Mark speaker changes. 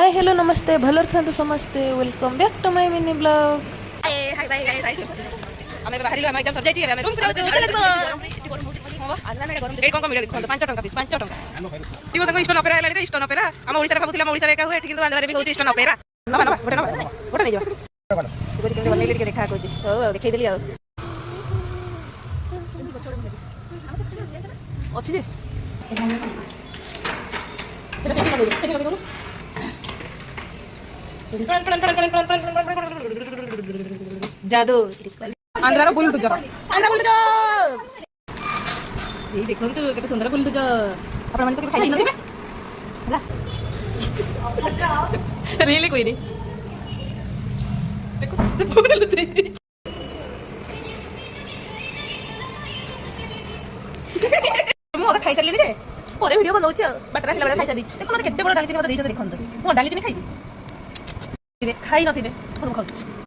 Speaker 1: Hi hello नमस्ते भलर था समस्ते welcome back to my mini blog.
Speaker 2: Hi bye guys ଆମେ ବାହାରିଲୁ ଆମେ ଏକ୍ଜାମ ସରି ଯାଇଛି ଆମେ ରୁମ୍ କୁ ଏଇ କଣ ମିଳିଲା ଦେଖନ୍ତୁ 5 ଟଙ୍କା ପିସ୍ 5 ଟଙ୍କା ଇଏ ତାଙ୍କ ଇଷ୍ଟନ ଅପେରା ହେଲାଣି ଇଷ୍ଟନ ଅପେରା ଆମ ଓଡ଼ିଶାରେ ଭାବୁଥିଲେ ଆମ ଓଡ଼ିଶାରେ ଏକା ହୁଏ ଏଠି କିନ୍ତୁ ଆନ୍ଧ୍ରାରେ ବି ହଉଛି ଇଷ୍ଟନ ଅପେରା ନବା ଗୋଟେ ନେଇଯିବା ସେ କେମିତି ବନେଇଲି ଟିକେ ଦେଖା କହୁଛି ହଉ ଦେଖେଇଦେଲି ଆଉ ଅଛି ଯେ ସେଟା ସେଠି ଲଗେଇବୁ जादू आंध्रार बुलडोजर ये देखंतु केते सुंदर बुलडोजर आपण माने तो खाइ नथिबे हला रियली कोई नहीं देखो तो बुलडोजर मोर खाइ चली जे परे वीडियो बनौछ बाटरा सिला बेला खाइ चली देखो मते केते बड़ डाली चिनी मते देइछ देखंतु मो डाली चिनी खाइ खाइ नथिबे कोन खाउ